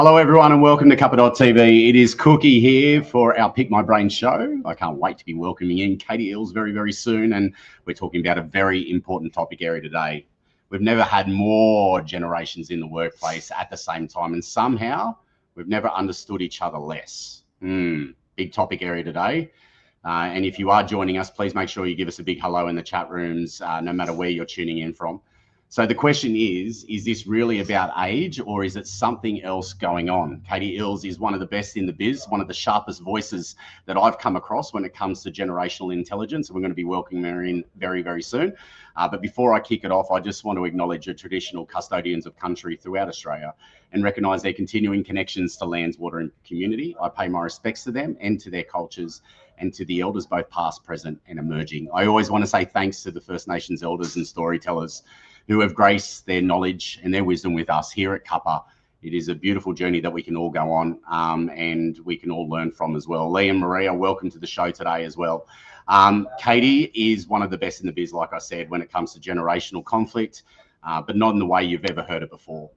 Hello everyone and welcome to Cuppa.tv. It is Cookie here for our Pick My Brain show. I can't wait to be welcoming in Katie Iles very, very soon, and we're talking about a very important topic area today. We've never had more generations in the workplace at the same time, and somehow we've never understood each other less. Big topic area today. And if you are joining us, please make sure you give us a big hello in the chat rooms, no matter where you're tuning in from. So the question is this really about age or is it something else going on? Katie Iles is one of the best in the biz, one of the sharpest voices that I've come across when it comes to generational intelligence. And we're going to be welcoming her in very, very soon. But before I kick it off, I just want to acknowledge the traditional custodians of country throughout Australia and recognise their continuing connections to lands, water and community. I pay my respects to them and to their cultures and to the elders, both past, present and emerging. I always want to say thanks to the First Nations elders and storytellers who have graced their knowledge and their wisdom with us here at Cuppa. It is a beautiful journey that we can all go on and we can all learn from as well. Lee and Maria, welcome to the show today as well. Katie is one of the best in the biz, like I said, when it comes to generational conflict, but not in the way you've ever heard it before.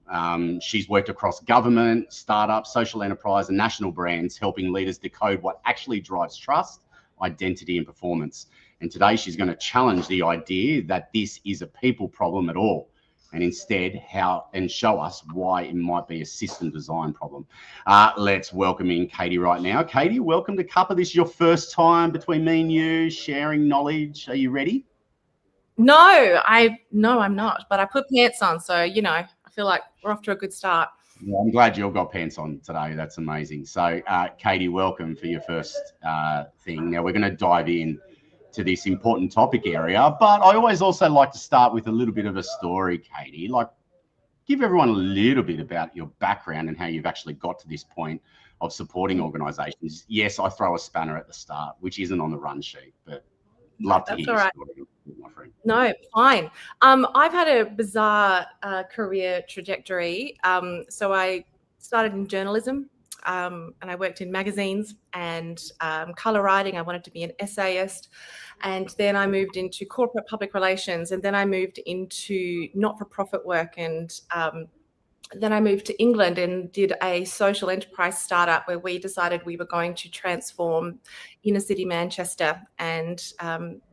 She's worked across government, startups, social enterprise and national brands, helping leaders decode what actually drives trust, identity and performance. And today she's going to challenge the idea that this is a people problem at all, and instead show us why it might be a system design problem. Let's welcome in Katie right now. Katie, welcome to Cuppa. This is your first time between me and you sharing knowledge. Are you ready? No, I'm not, but I put pants on, so I feel like we're off to a good start. Yeah, I'm glad you've got pants on today. That's amazing. So, Katie, welcome for your first thing. Now we're going to dive in to this important topic area, but I always also like to start with a little bit of a story, Katie. Like, give everyone a little bit about your background and how you've actually got to this point of supporting organisations. Yes, I throw a spanner at the start, which isn't on the run sheet, but love to hear your story, my friend. No, fine. I've had a bizarre career trajectory. So I started in journalism. And I worked in magazines and colour writing. I wanted to be an essayist. And then I moved into corporate public relations. And then I moved into not-for-profit work. And then I moved to England and did a social enterprise startup where we decided we were going to transform inner city Manchester and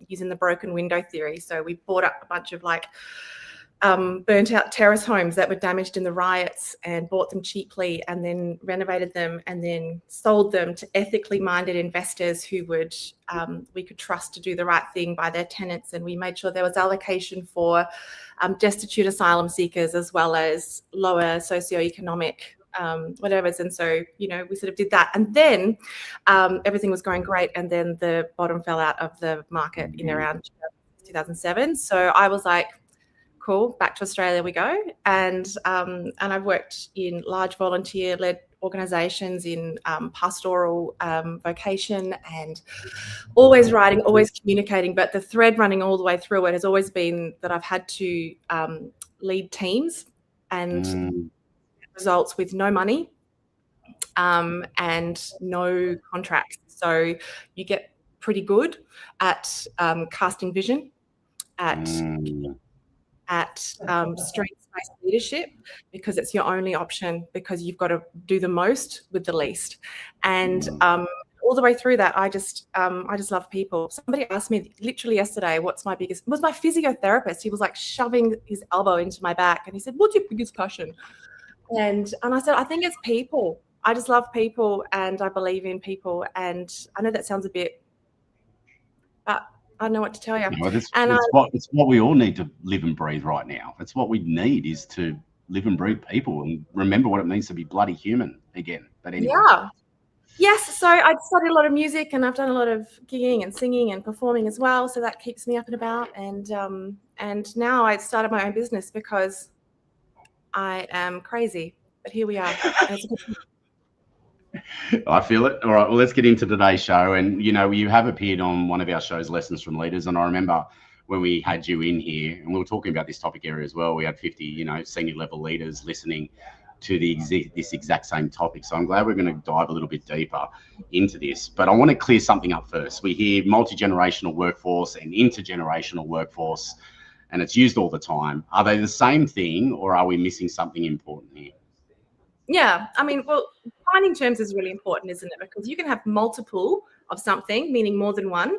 using the broken window theory. So we bought up a bunch of burnt out terrace homes that were damaged in the riots and bought them cheaply and then renovated them and then sold them to ethically minded investors who we could trust to do the right thing by their tenants. And we made sure there was allocation for destitute asylum seekers as well as lower socioeconomic whatever's. And so, we sort of did that. And then everything was going great. And then the bottom fell out of the market in around 2007. So I was like, cool, back to Australia we go. And I've worked in large volunteer-led organisations in pastoral vocation and always writing, always communicating. But the thread running all the way through it has always been that I've had to lead teams and results with no money and no contracts. So you get pretty good at casting vision, at strengths-based leadership, because it's your only option, because you've got to do the most with the least. And all the way through that, I just love people. Somebody asked me literally yesterday, it was my physiotherapist. He was like shoving his elbow into my back and he said, what's your biggest passion? And I said, I think it's people. I just love people and I believe in people. And I know that sounds a bit, but I don't know what to tell you. It's what we all need to live and breathe right now. It's what we need, is to live and breathe people and remember what it means to be bloody human again. But anyway. Yeah. Yes. So I studied a lot of music and I've done a lot of gigging and singing and performing as well. So that keeps me up and about. And now I started my own business because I am crazy. But here we are. I feel it. All right, well, let's get into today's show. And, you have appeared on one of our shows, Lessons from Leaders. And I remember when we had you in here and we were talking about this topic area as well, we had 50, senior level leaders listening to this exact same topic. So I'm glad we're going to dive a little bit deeper into this. But I want to clear something up first. We hear multi-generational workforce and intergenerational workforce, and it's used all the time. Are they the same thing or are we missing something important here? Yeah, I mean, well, defining terms is really important, isn't it? Because you can have multiple of something, meaning more than one,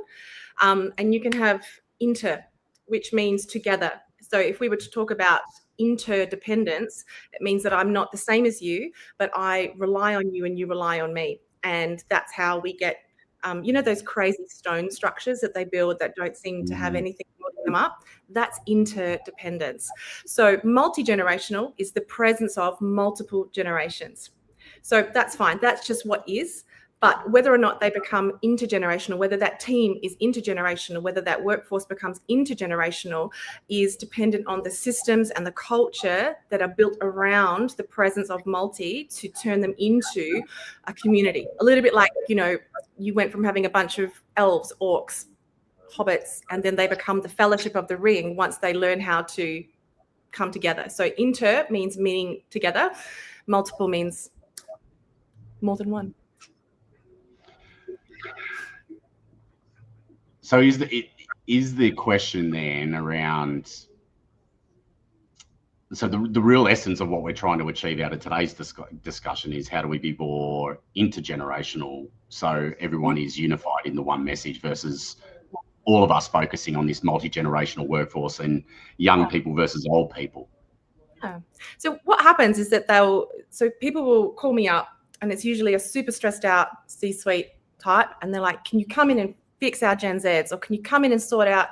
and you can have inter, which means together. So if we were to talk about interdependence, it means that I'm not the same as you, but I rely on you and you rely on me. And that's how we get, those crazy stone structures that they build that don't seem to have anything holding them up. That's interdependence. So multi-generational is the presence of multiple generations. So that's fine. That's just what is. But whether or not they become intergenerational, whether that team is intergenerational, whether that workforce becomes intergenerational, is dependent on the systems and the culture that are built around the presence of multi to turn them into a community. A little bit like, you went from having a bunch of elves, orcs, hobbits, and then they become the Fellowship of the Ring once they learn how to come together. So inter means meaning together. Multiple means more than one. So is the question then around, so the real essence of what we're trying to achieve out of today's discussion is how do we be more intergenerational so everyone is unified in the one message versus all of us focusing on this multi-generational workforce and young people versus old people? Yeah. So what happens is that people will call me up, and it's usually a super stressed out C-suite type, and they're like, can you come in and fix our Gen Zs, or can you come in and sort out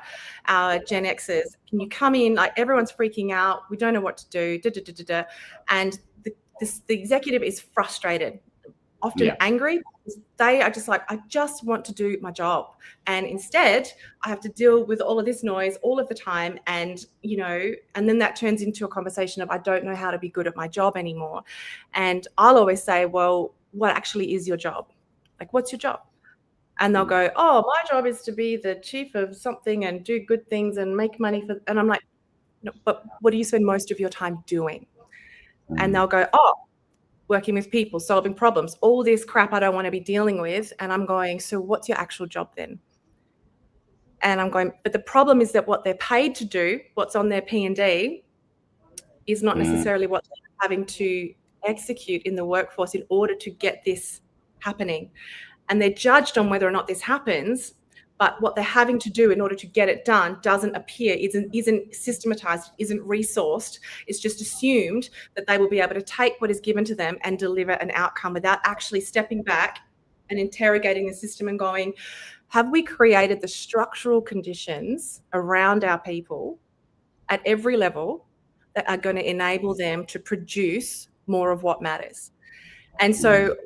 our Gen Xs? Can you come in? Like, everyone's freaking out. We don't know what to do. And the executive is frustrated, often angry. They are just like, I just want to do my job. And instead, I have to deal with all of this noise all of the time. And, and then that turns into a conversation of, I don't know how to be good at my job anymore. And I'll always say, well, what actually is your job? Like, what's your job? And they'll go, oh, my job is to be the chief of something and do good things and make money for, and I'm like, no, but what do you spend most of your time doing? And they'll go, oh, working with people, solving problems, all this crap I don't want to be dealing with. And I'm going, so what's your actual job then? And I'm going, but the problem is that what they're paid to do, what's on their P&D, is not necessarily what they're having to execute in the workforce in order to get this happening. And they're judged on whether or not this happens, but what they're having to do in order to get it done doesn't appear, isn't systematized, isn't resourced. It's just assumed that they will be able to take what is given to them and deliver an outcome without actually stepping back and interrogating the system and going, have we created the structural conditions around our people at every level that are going to enable them to produce more of what matters? And so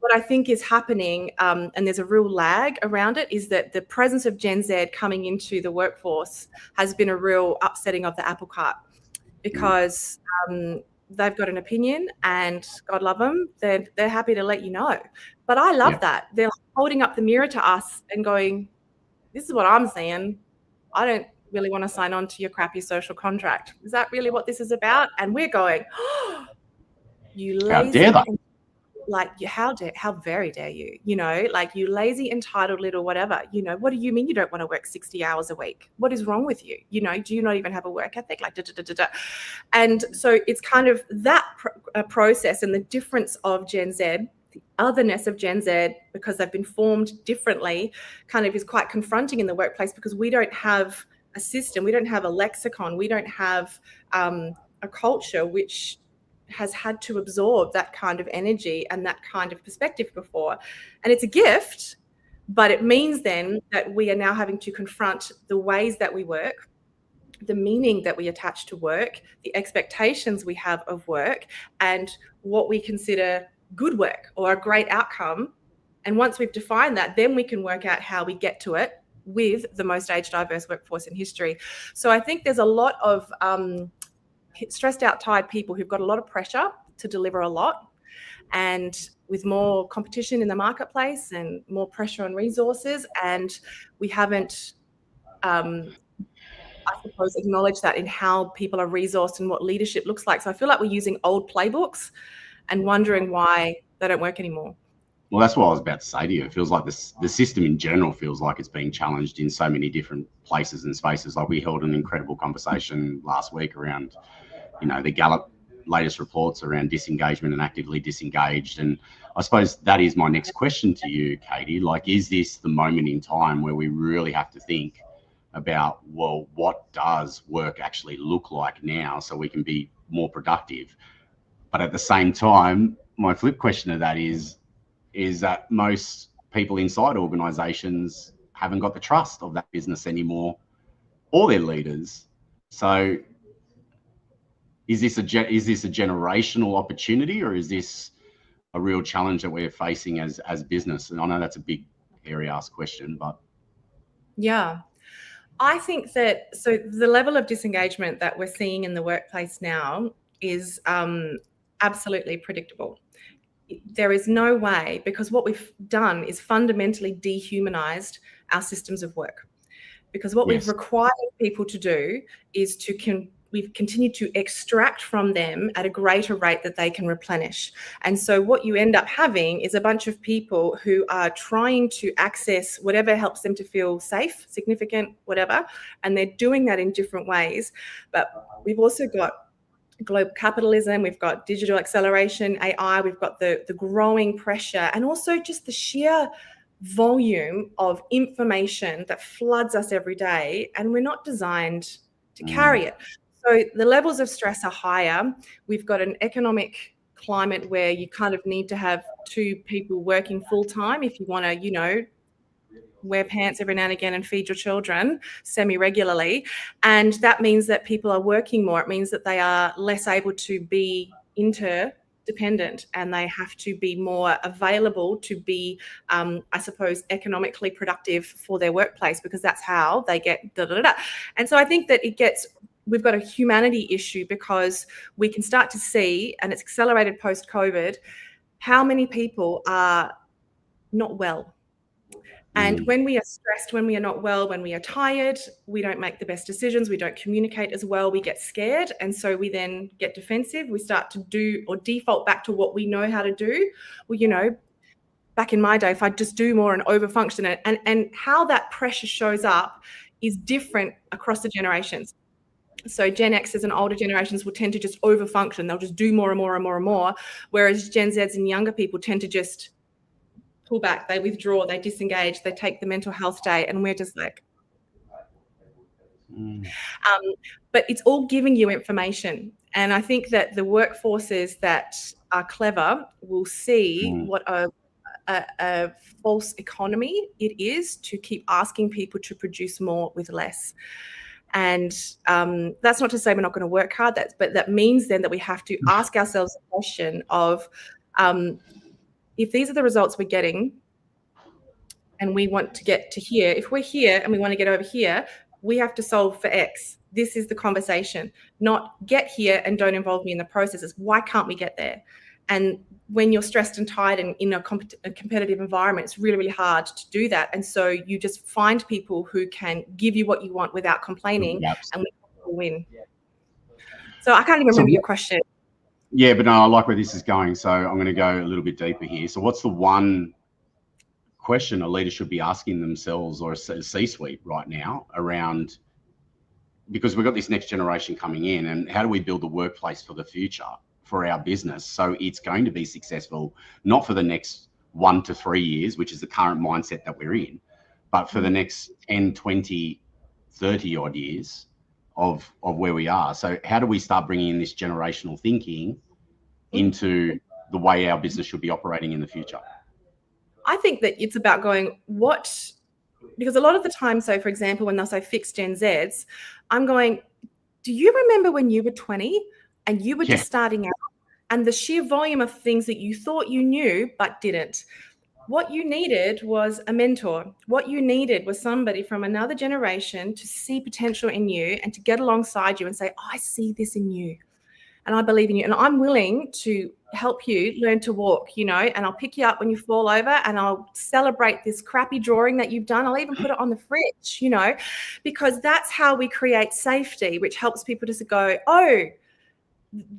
what I think is happening, and there's a real lag around it, is that the presence of Gen Z coming into the workforce has been a real upsetting of the apple cart, because they've got an opinion, and God love them, they're happy to let you know. But I love that. They're holding up the mirror to us and going, this is what I'm saying. I don't really want to sign on to your crappy social contract. Is that really what this is about? And we're going, oh, you lazy. How dare they? Like, how very dare you, like, you lazy, entitled little whatever, what do you mean you don't want to work 60 hours a week? What is wrong with you? Do you not even have a work ethic? Like, And so it's kind of that process, and the difference of Gen Z, the otherness of Gen Z, because they've been formed differently, kind of is quite confronting in the workplace, because we don't have a system, we don't have a lexicon, we don't have a culture which has had to absorb that kind of energy and that kind of perspective before. And it's a gift, but it means then that we are now having to confront the ways that we work, the meaning that we attach to work, the expectations we have of work, and what we consider good work or a great outcome. And once we've defined that, then we can work out how we get to it with the most age diverse workforce in history. So I think there's a lot of stressed out, tired people who've got a lot of pressure to deliver a lot, and with more competition in the marketplace and more pressure on resources, and we haven't I suppose acknowledged that in how people are resourced and what leadership looks like. So I feel like we're using old playbooks and wondering why they don't work anymore. Well, that's what I was about to say to you. It feels like the system in general feels like it's being challenged in so many different places and spaces. Like, we held an incredible conversation last week around, the Gallup latest reports around disengagement and actively disengaged. And I suppose that is my next question to you, Katie. Like, is this the moment in time where we really have to think about, well, what does work actually look like now so we can be more productive? But at the same time, my flip question to that is that most people inside organizations haven't got the trust of that business anymore or their leaders. So is this a generational opportunity, or is this a real challenge that we're facing as business? And I know that's a big, hairy ass question, but yeah, I think that so the level of disengagement that we're seeing in the workplace now is absolutely predictable. There is no way, because what we've done is fundamentally dehumanized our systems of work. Because what we've required people to do is we've continued to extract from them at a greater rate that they can replenish. And so what you end up having is a bunch of people who are trying to access whatever helps them to feel safe, significant, whatever, and they're doing that in different ways. But we've also got global capitalism, we've got digital acceleration, AI, we've got the growing pressure, and also just the sheer volume of information that floods us every day, and we're not designed to carry it. So the levels of stress are higher. We've got an economic climate where you kind of need to have two people working full time if you want to, wear pants every now and again and feed your children semi-regularly. And that means that people are working more. It means that they are less able to be interdependent, and they have to be more available to be, I suppose, economically productive for their workplace, because that's how they get And so I think that we've got a humanity issue, because we can start to see, and it's accelerated post-COVID, how many people are not well. And when we are stressed, when we are not well, when we are tired, we don't make the best decisions. We don't communicate as well. We get scared. And so we then get defensive. We start to do or default back to what we know how to do. Well, back in my day, if I just do more and overfunction it, and how that pressure shows up is different across the generations. So Gen Xers and older generations will tend to just overfunction. They'll just do more and more and more and more. Whereas Gen Zs and younger people tend to just pull back, they withdraw, they disengage, they take the mental health day, and we're just like, but it's all giving you information. And I think that the workforces that are clever will see what a false economy it is to keep asking people to produce more with less. And that's not to say we're not going to work hard, but that means then that we have to ask ourselves a question of, if these are the results we're getting and we want to get to here, if we're here and we want to get over here, we have to solve for X. This is the conversation, not get here and don't involve me in the processes. Why can't we get there? And when you're stressed and tired and in a competitive environment, it's really, really hard to do that. And so you just find people who can give you what you want without complaining, and we will win. So I can't even remember your question. Yeah, but no, I like where this is going. So I'm going to go a little bit deeper here. So what's the one question a leader should be asking themselves, or a C-suite right now, around, because we've got this next generation coming in, and how do we build the workplace for the future for our business so it's going to be successful, not for the next 1 to 3 years, which is the current mindset that we're in, but for the next 10, 20, 30 odd years of where we are. So how do we start bringing in this generational thinking into the way our business should be operating in the future? I think that it's about going, because a lot of the time, so for example, when they'll say fixed Gen Zs, I'm going, do you remember when you were 20 and you were just starting out, and the sheer volume of things that you thought you knew but didn't? What you needed was a mentor. What you needed was somebody from another generation to see potential in you and to get alongside you and say, I see this in you and I believe in you, and I'm willing to help you learn to walk, and I'll pick you up when you fall over, and I'll celebrate this crappy drawing that you've done. I'll even put it on the fridge, because that's how we create safety, which helps people just go, oh,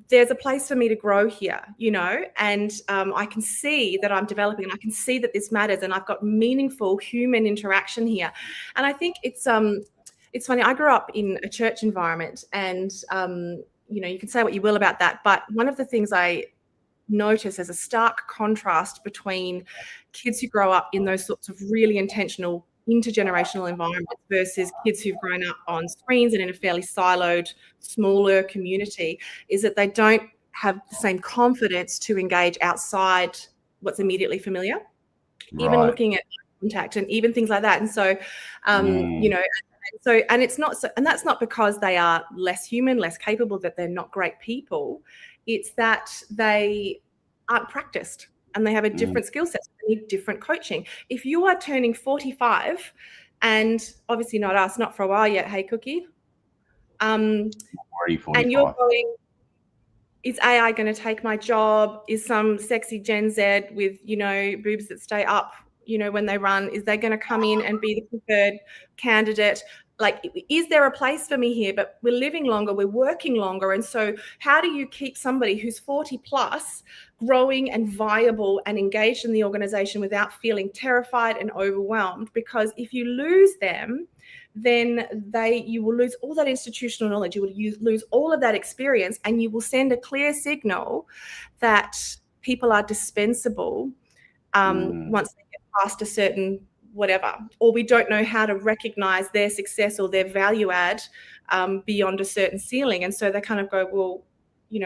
there's a place for me to grow here, and I can see that I'm developing, and I can see that this matters, and I've got meaningful human interaction here. And I think it's funny. I grew up in a church environment, and you can say what you will about that, but one of the things I notice as a stark contrast between kids who grow up in those sorts of really intentional intergenerational environments versus kids who've grown up on screens and in a fairly siloed, smaller community is that they don't have the same confidence to engage outside what's immediately familiar, even looking at contact and even things like that. And so, and it's not so, and that's not because they are less human, less capable, that they're not great people. It's that they aren't practiced and they have a different skill set. So they need different coaching. If you are turning 45, and obviously not us, not for a while yet, hey Cookie, and you're going, is AI going to take my job? Is some sexy Gen Z with, boobs that stay up, when they run, is they going to come in and be the preferred candidate? Like, is there a place for me here? But we're living longer, we're working longer. And so how do you keep somebody who's 40 plus growing and viable and engaged in the organization without feeling terrified and overwhelmed? Because if you lose them, then you will lose all that institutional knowledge, you will lose all of that experience, and you will send a clear signal that people are dispensable once they get past a certain whatever, or we don't know how to recognize their success or their value add beyond a certain ceiling. And so they kind of go, well,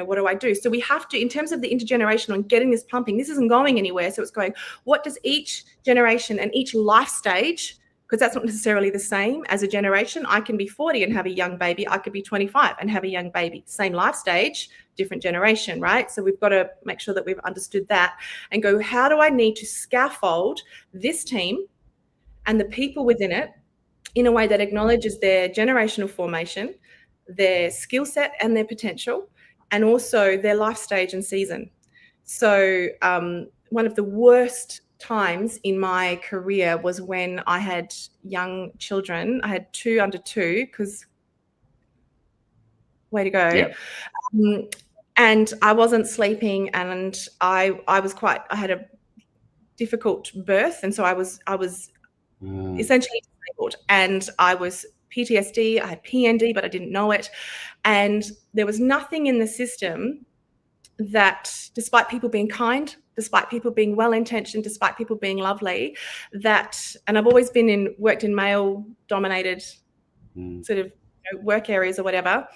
what do I do? So we have to, in terms of the intergenerational and getting this pumping, this isn't going anywhere. So it's going, what does each generation and each life stage, because that's not necessarily the same as a generation. I can be 40 and have a young baby. I could be 25 and have a young baby. Same life stage, different generation, right? So we've got to make sure that we've understood that and go, how do I need to scaffold this team and the people within it in a way that acknowledges their generational formation, their skill set and their potential, and also their life stage and season. So one of the worst times in my career was when I had young children. I had 2 under 2, because way to go. Yeah. And I wasn't sleeping, and I had a difficult birth, and so I was essentially disabled, and I was PTSD, I had PND, but I didn't know it. And there was nothing in the system that, despite people being kind, despite people being well-intentioned, despite people being lovely, and I've always worked in male-dominated sort of work areas or whatever.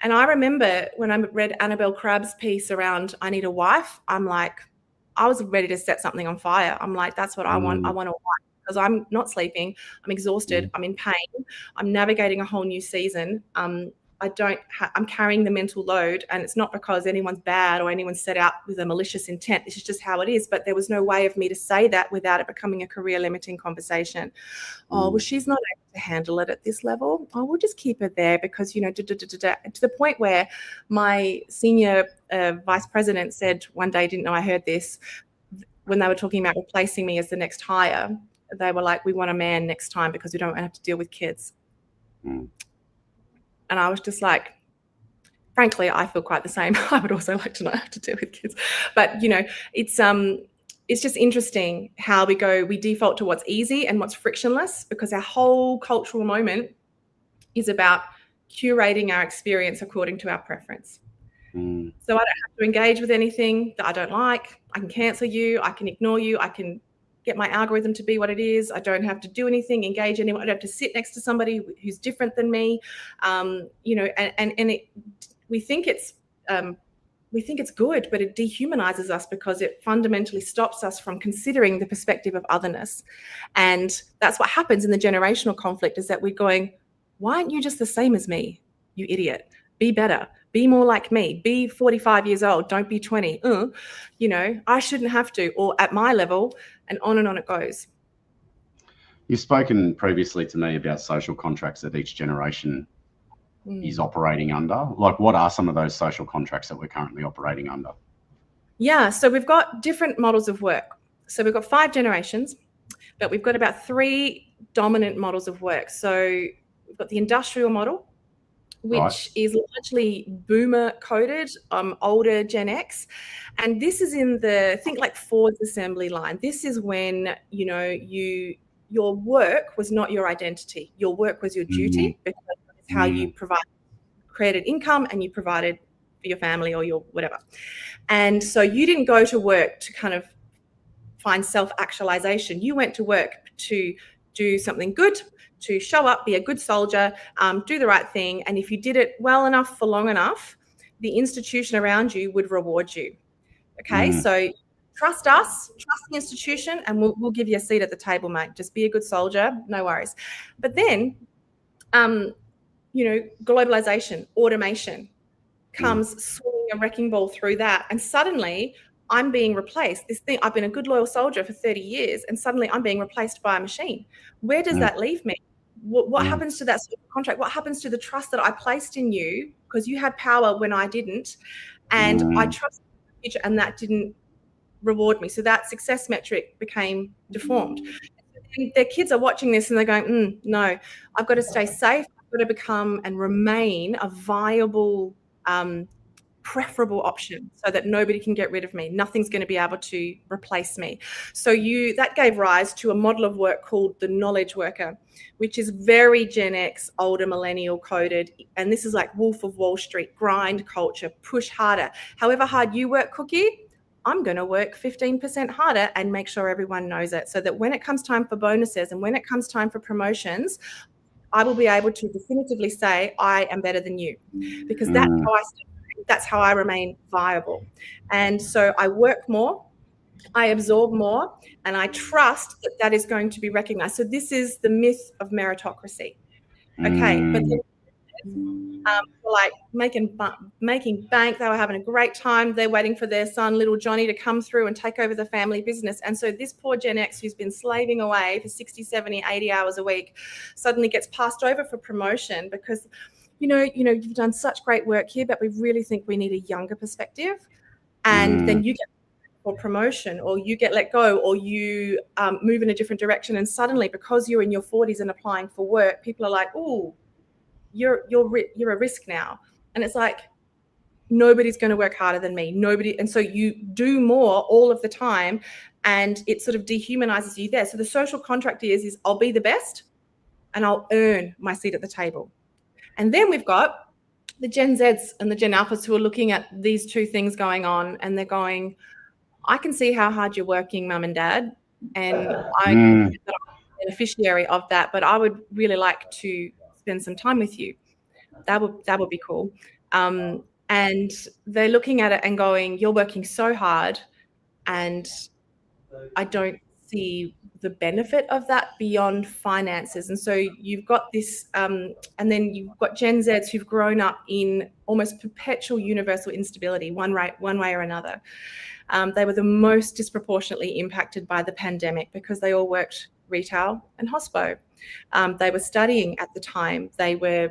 And I remember when I read Annabelle Crabb's piece around I need a wife, I was ready to set something on fire. I'm like, that's what I want. I want a wife. Because I'm not sleeping, I'm exhausted, I'm in pain, I'm navigating a whole new season. I'm carrying the mental load, and it's not because anyone's bad or anyone's set out with a malicious intent. This is just how it is. But there was no way of me to say that without it becoming a career limiting conversation. Oh, well, she's not able to handle it at this level. Oh, we'll just keep her there because, to the point where my senior vice president said one day, didn't know I heard this, when they were talking about replacing me as the next hire, they were like, we want a man next time because we don't have to deal with kids. And I was just like, frankly, I feel quite the same. I would also like to not have to deal with kids. But, it's just interesting how we default to what's easy and what's frictionless, because our whole cultural moment is about curating our experience according to our preference. So I don't have to engage with anything that I don't like. I can cancel you. I can ignore you. I can get my algorithm to be what it is. I don't have to do anything, engage anyone. I don't have to sit next to somebody who's different than me. We think it's good, but it dehumanizes us because it fundamentally stops us from considering the perspective of otherness. And that's what happens in the generational conflict, is that we're going, why aren't you just the same as me, you idiot? Be better. Be more like me. Be 45 years old. Don't be 20. I shouldn't have to, or at my level, and on it goes. You've spoken previously to me about social contracts that each generation is operating under. Like, what are some of those social contracts that we're currently operating under? Yeah, so we've got different models of work. So we've got 5 generations, but we've got about 3 dominant models of work. So we've got the industrial model, which is largely boomer coded, older Gen X. And this is think like Ford's assembly line. This is when, your work was not your identity. Your work was your duty, because it's how you created income and you provided for your family or your whatever. And so you didn't go to work to kind of find self-actualization. You went to work to do something good, to show up, be a good soldier, do the right thing. And if you did it well enough for long enough, the institution around you would reward you. Okay, so trust us, trust the institution, and we'll give you a seat at the table, mate. Just be a good soldier, no worries. But then, globalization, automation comes swinging a wrecking ball through that, and suddenly I'm being replaced. This thing, I've been a good loyal soldier for 30 years, and suddenly I'm being replaced by a machine. Where does that leave me? What happens to that contract? What happens to the trust that I placed in you because you had power when I didn't, and I trusted the future, and that didn't reward me? So that success metric became deformed. And their kids are watching this and they're going, no, I've got to stay safe. I've got to become and remain a viable, preferable option so that nobody can get rid of me. Nothing's going to be able to replace me. So that gave rise to a model of work called the knowledge worker, which is very Gen X, older millennial coded. And this is like Wolf of Wall Street, grind culture, push harder. However hard you work, Cookie, I'm going to work 15% harder and make sure everyone knows it, so that when it comes time for bonuses and when it comes time for promotions, I will be able to definitively say I am better than you, because that's how I remain viable. And so I work more, I absorb more, and I trust that that is going to be recognized. So this is the myth of meritocracy. Okay, but then like making bank, they were having a great time. They're waiting for their son, little Johnny, to come through and take over the family business. And so this poor Gen X, who's been slaving away for 60, 70, 80 hours a week, suddenly gets passed over for promotion because, you've done such great work here, but we really think we need a younger perspective. And then you get for promotion, or you get let go, or you move in a different direction. And suddenly, because you're in your 40s and applying for work, people are like, oh, you're a risk now. And it's like, nobody's going to work harder than me. Nobody. And so you do more all of the time, and it sort of dehumanizes you there. So the social contract is I'll be the best and I'll earn my seat at the table. And then we've got the Gen Zs and the Gen Alphas who are looking at these two things going on, and they're going, I can see how hard you're working, mum and dad, and I'm a beneficiary of that, but I would really like to spend some time with you. That would be cool. And they're looking at it and going, you're working so hard, and I don't see the benefit of that beyond finances. And so you've got this, and then you've got Gen Zs who've grown up in almost perpetual universal instability, one way or another. They were the most disproportionately impacted by the pandemic because they all worked retail and hospo. They were studying at the time. They were,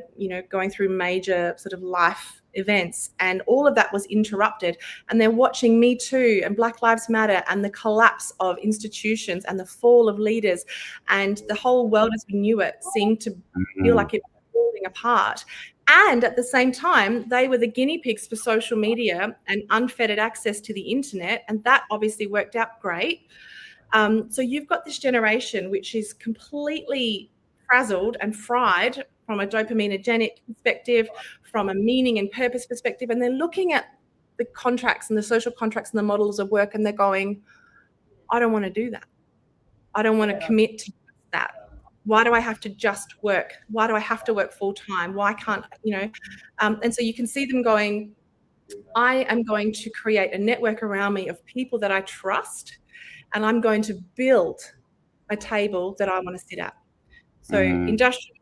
going through major sort of life events, and all of that was interrupted. And they're watching Me Too and Black Lives Matter and the collapse of institutions and the fall of leaders, and the whole world as we knew it seemed to feel like it was falling apart. And at the same time, they were the guinea pigs for social media and unfettered access to the internet, and that obviously worked out great. So you've got this generation which is completely frazzled and fried from a dopaminergic perspective, from a meaning and purpose perspective, and they're looking at the contracts and the social contracts and the models of work, and they're going, I don't want to do that. I don't want to commit to that. Why do I have to just work? Why do I have to work full time? Why can't, and so you can see them going, I am going to create a network around me of people that I trust, and I'm going to build a table that I want to sit at. So industrial,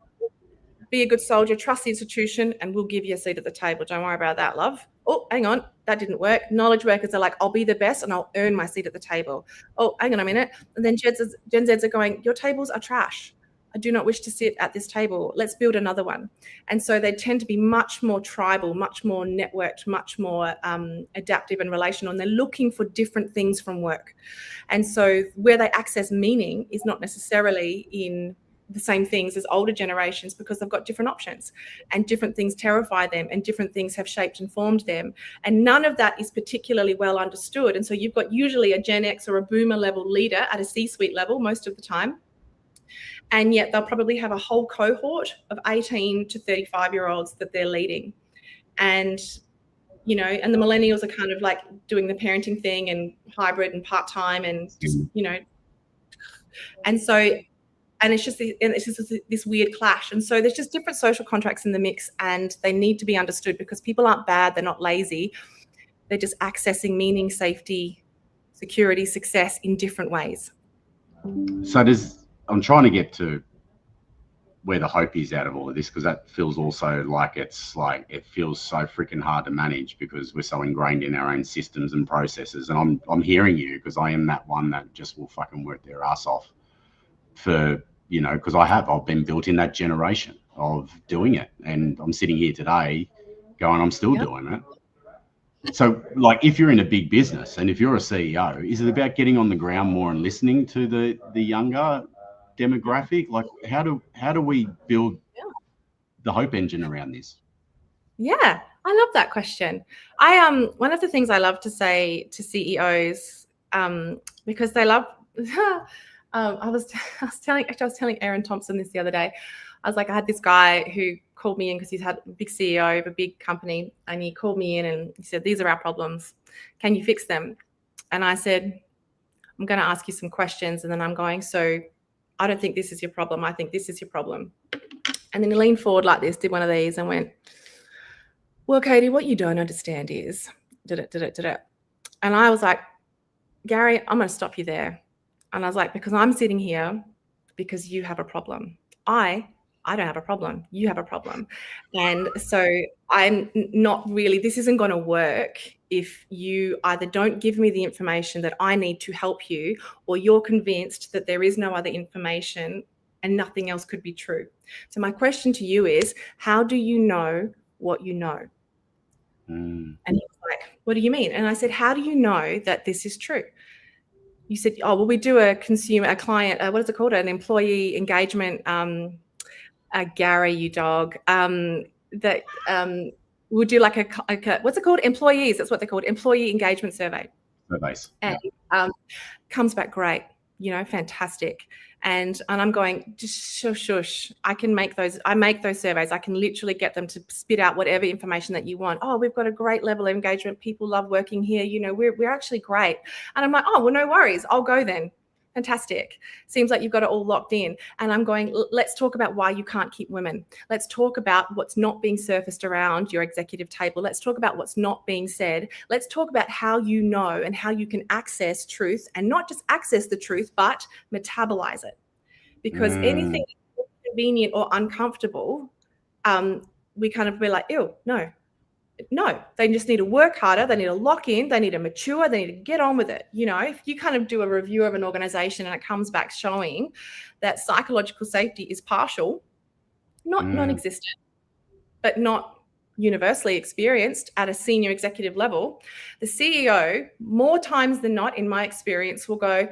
be a good soldier, trust the institution, and we'll give you a seat at the table. Don't worry about that, love. Oh, hang on, that didn't work. Knowledge workers are like, I'll be the best and I'll earn my seat at the table. Oh, hang on a minute. And then Gen Zs are going, your tables are trash. I do not wish to sit at this table. Let's build another one. And so they tend to be much more tribal, much more networked, much more adaptive and relational. And they're looking for different things from work. And so where they access meaning is not necessarily in the same things as older generations, because they've got different options, and different things terrify them, and different things have shaped and formed them. And none of that is particularly well understood. And so you've got usually a Gen X or a boomer level leader at a C-suite level most of the time. And yet they'll probably have a whole cohort of 18 to 35-year-olds that they're leading. And you know, and the millennials are kind of like doing the parenting thing and hybrid and part-time and just, you know, and so, and it's just this weird clash. And so there's just different social contracts in the mix, and they need to be understood because people aren't bad. They're not lazy. They're just accessing meaning, safety, security, success in different ways. So I'm trying to get to where the hope is out of all of this, because that feels also like it feels so freaking hard to manage because we're so ingrained in our own systems and processes. And I'm hearing you, because I am that one that just will fucking work their ass off for, you know, because I've been built in that generation of doing it, and I'm sitting here today going, I'm still doing it. So, like, if you're in a big business and if you're a CEO, is it about getting on the ground more and listening to the younger demographic? Like, how do we build the hope engine around this? Yeah, I love that question. One of the things I love to say to CEOs, because they love I was telling Aaron Thompson this the other day. I was like, I had this guy who called me in because he's had a big CEO of a big company, and he called me in and he said, these are our problems. Can you fix them? And I said, I'm going to ask you some questions, and then I'm going, so I don't think this is your problem. I think this is your problem. And then he leaned forward like this, did one of these and went, well, Katie, what you don't understand is, did it. And I was like, Gary, I'm going to stop you there. And I was like, because I'm sitting here because you have a problem. I don't have a problem. You have a problem. And so I'm not really, this isn't going to work if you either don't give me the information that I need to help you, or you're convinced that there is no other information and nothing else could be true. So my question to you is, how do you know what you know? And he was like, what do you mean? And I said, how do you know that this is true? You said, oh, well, we do a client, what is it called? An employee engagement, Gary, you dog, that we'll do like a, what's it called? Employees, that's what they're called, employee engagement survey. Surveys. And comes back great, you know, fantastic. And I'm going, just shush. I make those surveys. I can literally get them to spit out whatever information that you want. Oh, we've got a great level of engagement. People love working here. You know, we're actually great. And I'm like, oh, well, no worries. I'll go then. Fantastic. Seems like you've got it all locked in. And I'm going, let's talk about why you can't keep women. Let's talk about what's not being surfaced around your executive table. Let's talk about what's not being said. Let's talk about how you know and how you can access truth, and not just access the truth, but metabolize it. Because anything that's inconvenient or uncomfortable, we kind of be like, ew, no. They just need to work harder. They need to lock in. They need to mature. They need to get on with it. You know, if you kind of do a review of an organization and it comes back showing that psychological safety is partial, not non-existent, but not universally experienced at a senior executive level, the CEO, more times than not, in my experience, will go,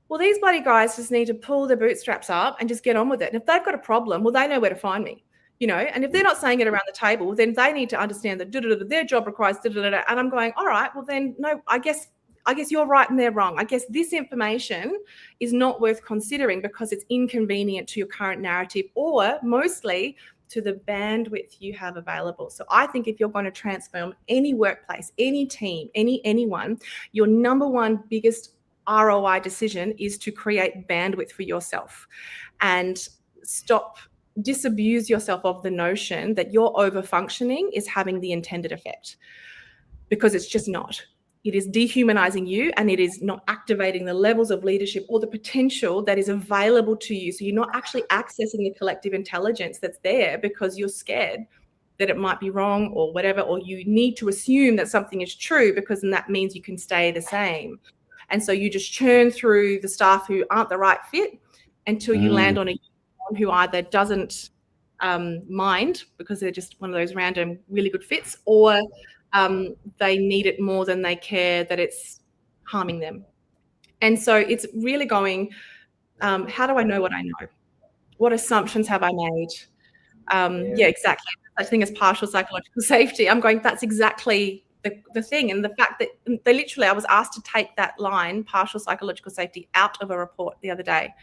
well, these bloody guys just need to pull their bootstraps up and just get on with it. And if they've got a problem, well, they know where to find me. You know, and if they're not saying it around the table, then they need to understand that their job requires and I'm going, all right, well then, no, I guess you're right and they're wrong. I guess this information is not worth considering because it's inconvenient to your current narrative, or mostly to the bandwidth you have available. So I think if you're going to transform any workplace, any team, anyone, your number one biggest ROI decision is to create bandwidth for yourself and disabuse yourself of the notion that your over-functioning is having the intended effect, because it's just not. It is dehumanizing you, and it is not activating the levels of leadership or the potential that is available to you. So you're not actually accessing the collective intelligence that's there because you're scared that it might be wrong or whatever, or you need to assume that something is true because then that means you can stay the same. And so you just churn through the staff who aren't the right fit until you land on a who either doesn't mind because they're just one of those random really good fits, or they need it more than they care that it's harming them. And so it's really going, how do I know what I know? What assumptions have I made? Yeah, exactly. Such thing as partial psychological safety. I'm going, that's exactly the thing. And the fact that I was asked to take that line, partial psychological safety, out of a report the other day.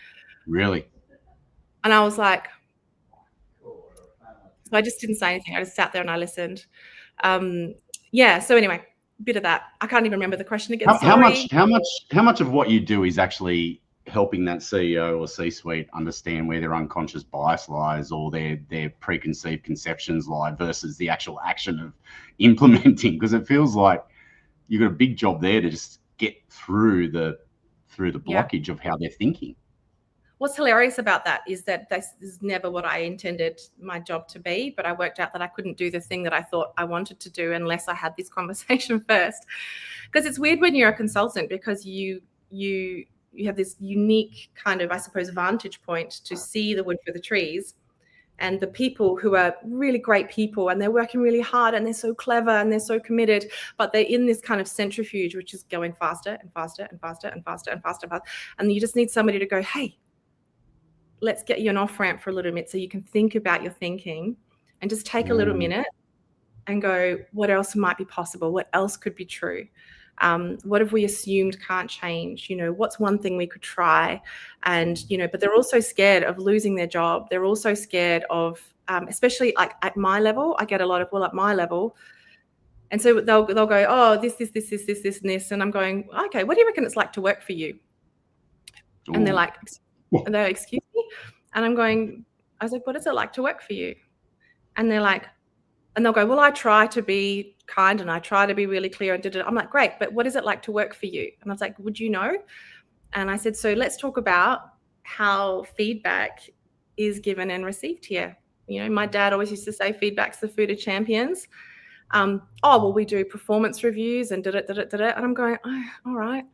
Really? And I was like, so I just didn't say anything. I just sat there and I listened. yeah. So anyway, a bit of that. I can't even remember the question again. How Sorry. much of what you do is actually helping that CEO or C-suite understand where their unconscious bias lies or their preconceived conceptions lie versus the actual action of implementing? Because it feels like you've got a big job there to just get through the blockage of how they're thinking. What's hilarious about that is that this is never what I intended my job to be, but I worked out that I couldn't do the thing that I thought I wanted to do unless I had this conversation first. Because it's weird when you're a consultant, because you have this unique kind of, I suppose, vantage point to see the wood for the trees, and the people who are really great people and they're working really hard and they're so clever and they're so committed, but they're in this kind of centrifuge, which is going faster and faster and faster and faster and faster and faster. And you just need somebody to go, hey, let's get you an off ramp for a little bit so you can think about your thinking and just take a little minute and go, what else might be possible? What else could be true? What have we assumed can't change? What's one thing we could try? And, but they're also scared of losing their job. They're also scared of, especially like at my level, I get a lot of, well, at my level. And so they'll go, oh, this, and this. And I'm going, okay, what do you reckon it's like to work for you? Ooh. And they're like, excuse me? And I'm going, I was like, what is it like to work for you? And they're like, and they'll go, well, I try to be kind and I try to be really clear and I'm like, great, but what is it like to work for you? And I was like, would you know? And I said, so let's talk about how feedback is given and received here. My dad always used to say feedback's the food of champions. Well, we do performance reviews and and I'm going, oh, all right.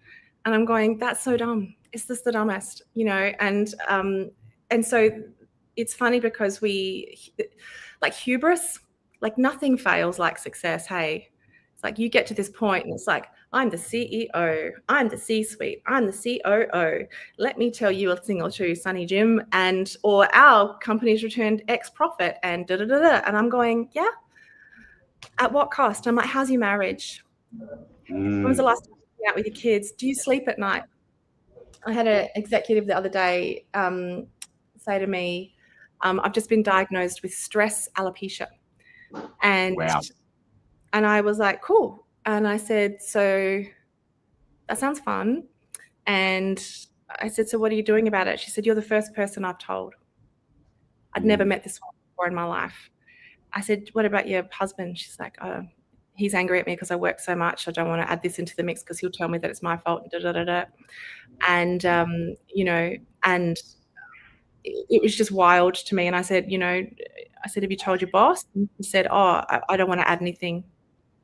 And I'm going, that's so dumb. It's just the dumbest, and so it's funny because we, like hubris, like nothing fails like success. Hey, it's like you get to this point and it's like, I'm the CEO, I'm the C-suite, I'm the COO. Let me tell you a thing or two, Sonny Jim, or our company's returned X profit and And I'm going, yeah, at what cost? I'm like, how's your marriage? When was the last time you went out with your kids? Do you sleep at night? I had an executive the other day say to me, I've just been diagnosed with stress alopecia. And wow. And I was like, cool. And I said, so that sounds fun. And I said, so what are you doing about it? She said, you're the first person I've told. I'd never met this one before in my life. I said, what about your husband? She's like, oh, he's angry at me because I work so much. I don't want to add this into the mix because he'll tell me that it's my fault. And, and it was just wild to me. And I said, have you told your boss? And he said, oh, I don't want to add anything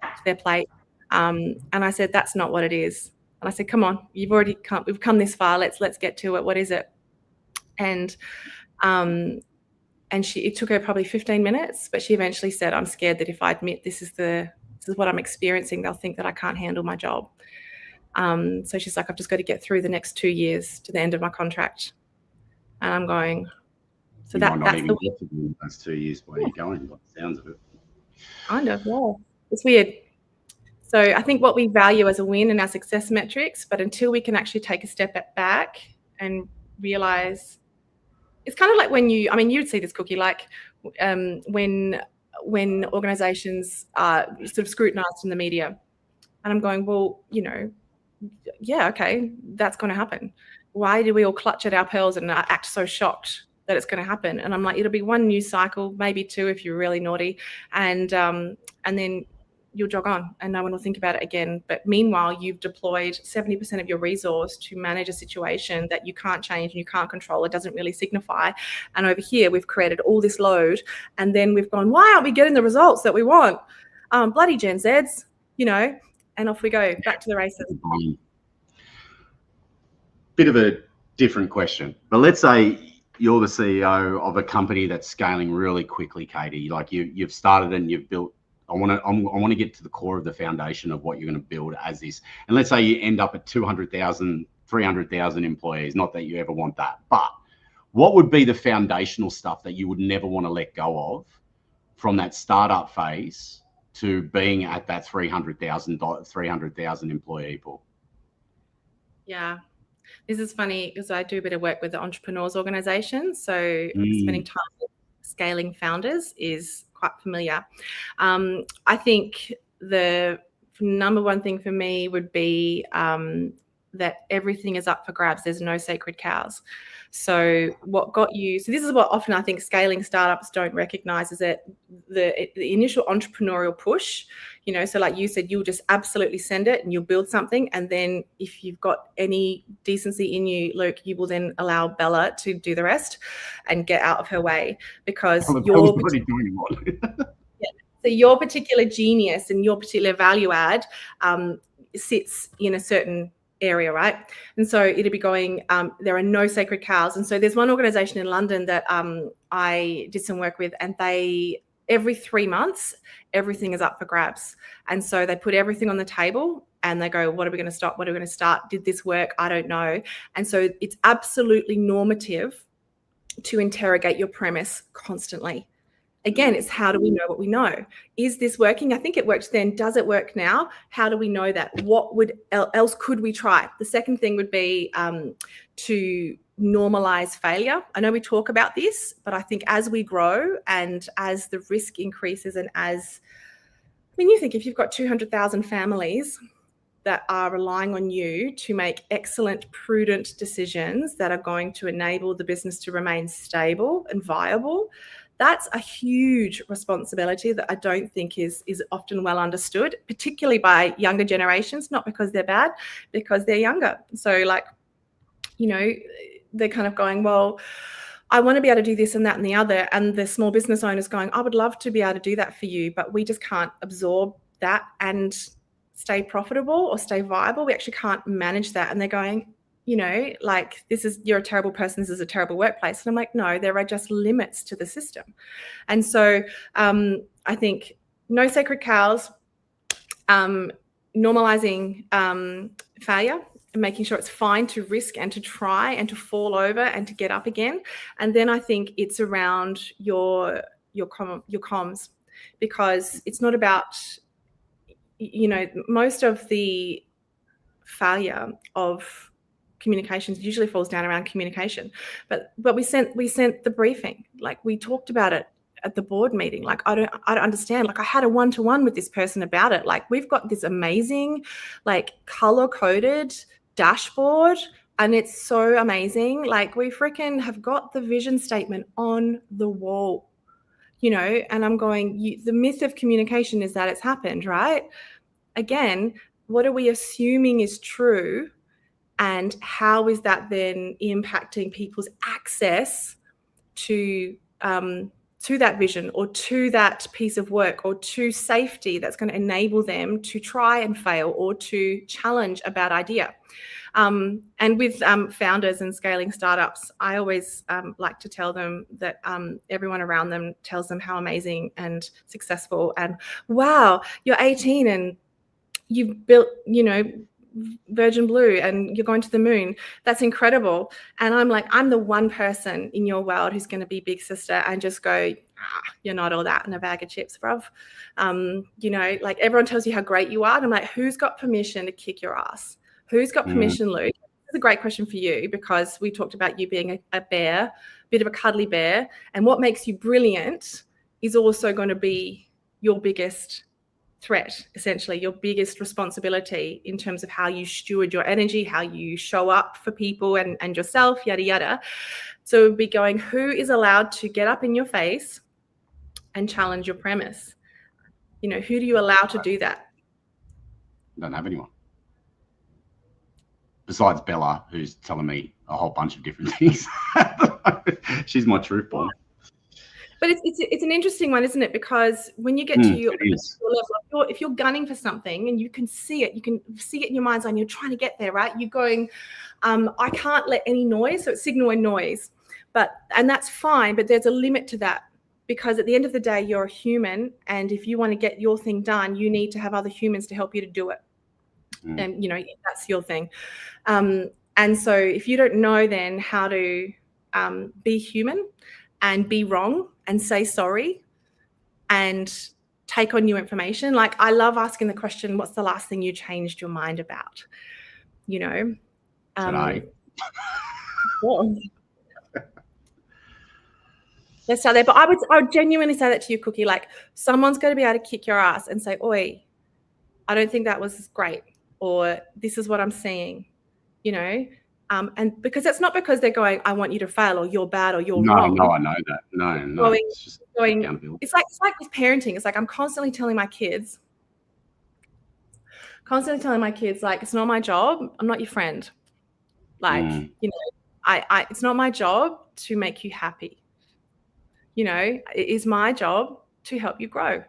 to their plate. And I said, that's not what it is. And I said, come on, we've come this far. Let's get to it. What is it? And it took her probably 15 minutes, but she eventually said, I'm scared that if I admit this is what I'm experiencing, they'll think that I can't handle my job. So she's like, I've just got to get through the next 2 years to the end of my contract. And I'm going, so that's the way. Those 2 years where you're going, by the sounds of it. Kind of, yeah. It's weird. So I think what we value as a win in our success metrics, but until we can actually take a step back and realize, it's kind of like when you'd see this, Cookie, like when organizations are sort of scrutinized in the media. And I'm going, well, yeah, okay, that's going to happen. Why do we all clutch at our pearls and act so shocked that it's going to happen? And I'm like, it'll be one news cycle, maybe two if you're really naughty, and then you'll jog on and no one will think about it again. But meanwhile, you've deployed 70% of your resource to manage a situation that you can't change and you can't control. It doesn't really signify. And over here, we've created all this load, and then we've gone, why aren't we getting the results that we want? Bloody Gen Zs, and off we go, back to the races. Bit of a different question, but let's say you're the CEO of a company that's scaling really quickly, Katie. Like you've started and you've built. I want to get to the core of the foundation of what you're going to build as this. And let's say you end up at 200,000, 300,000 employees. Not that you ever want that, but what would be the foundational stuff that you would never want to let go of from that startup phase to being at that 300,000 employee pool? Yeah. This is funny because I do a bit of work with the entrepreneurs organization. So spending time with scaling founders is quite familiar. I think the number one thing for me would be that everything is up for grabs. There's no sacred cows. So what got you, so this is what often I think scaling startups don't recognize, is that the initial entrepreneurial push, you know, so like you said, you'll just absolutely send it and you'll build something. And then if you've got any decency in you, Luke, you will then allow Bella to do the rest and get out of her way, because So your particular genius and your particular value add sits in a certain area, right? And so it'll be going, there are no sacred cows. And so there's one organization in London that I did some work with, and they, every 3 months, everything is up for grabs. And so they put everything on the table and they go, what are we going to stop? What are we going to start? Did this work? I don't know. And so it's absolutely normative to interrogate your premise constantly. Again, it's how do we know what we know? Is this working? I think it worked then. Does it work now? How do we know that? What would else could we try? The second thing would be to normalize failure. I know we talk about this, but I think as we grow and as the risk increases, and as, I mean, you think if you've got 200,000 families that are relying on you to make excellent, prudent decisions that are going to enable the business to remain stable and viable, that's a huge responsibility that I don't think is often well understood, particularly by younger generations, not because they're bad, because they're younger. So like, you know, they're kind of going, well, I want to be able to do this and that and the other. And the small business owner's going, I would love to be able to do that for you, but we just can't absorb that and stay profitable or stay viable. We actually can't manage that. And they're going, you know, like, this is, you're a terrible person, this is a terrible workplace. And I'm like, no, there are just limits to the system. And so I think no sacred cows, normalizing failure, and making sure it's fine to risk and to try and to fall over and to get up again. And then I think it's around your comms, because it's not about, you know, most of the failure of communications usually falls down around communication, but we sent the briefing, like we talked about it at the board meeting. Like I don't understand, like I had a one-to-one with this person about it. Like we've got this amazing, like color-coded dashboard and it's so amazing. Like we freaking have got the vision statement on the wall, you know. And I'm going, the myth of communication is that it's happened, right? Again, what are we assuming is true? And how is that then impacting people's access to that vision or to that piece of work or to safety that's going to enable them to try and fail or to challenge a bad idea? And with founders and scaling startups, I always like to tell them that everyone around them tells them how amazing and successful and wow, you're 18 and you've built, you know, Virgin Blue and you're going to the moon. That's incredible. And I'm like, I'm the one person in your world who's going to be big sister and just go, you're not all that in a bag of chips, bruv. You know, like everyone tells you how great you are. And I'm like, who's got permission to kick your ass? Who's got permission, Luke? This is a great question for you, because we talked about you being a bear, a bit of a cuddly bear. And what makes you brilliant is also going to be your biggest threat, essentially your biggest responsibility in terms of how you steward your energy, how you show up for people and yourself, yada, yada. So we'd be going, who is allowed to get up in your face and challenge your premise? You know, who do you allow to do that? Don't have anyone. Besides Bella, who's telling me a whole bunch of different things. She's my truth bomb. But it's an interesting one, isn't it? Because when you get to your level, if you're gunning for something and you can see it in your mind's eye and you're trying to get there, right? You're going, I can't let any noise, so it's signal and noise. And that's fine, but there's a limit to that, because at the end of the day, you're a human. And if you want to get your thing done, you need to have other humans to help you to do it. And, you know, that's your thing. And so if you don't know then how to be human and be wrong and say sorry and take on new information. Like I love asking the question, what's the last thing you changed your mind about? You know? Today. Let's start there. But I would genuinely say that to you, Cookie. Like someone's going to be able to kick your ass and say, oi, I don't think that was great, or this is what I'm seeing, you know. And because it's not because they're going, I want you to fail, or you're bad, or you're wrong. No, I know that. No. It's just accountability. It's like with parenting. It's like I'm constantly telling my kids, like, it's not my job. I'm not your friend. Like, you know, it's not my job to make you happy. You know, it is my job to help you grow.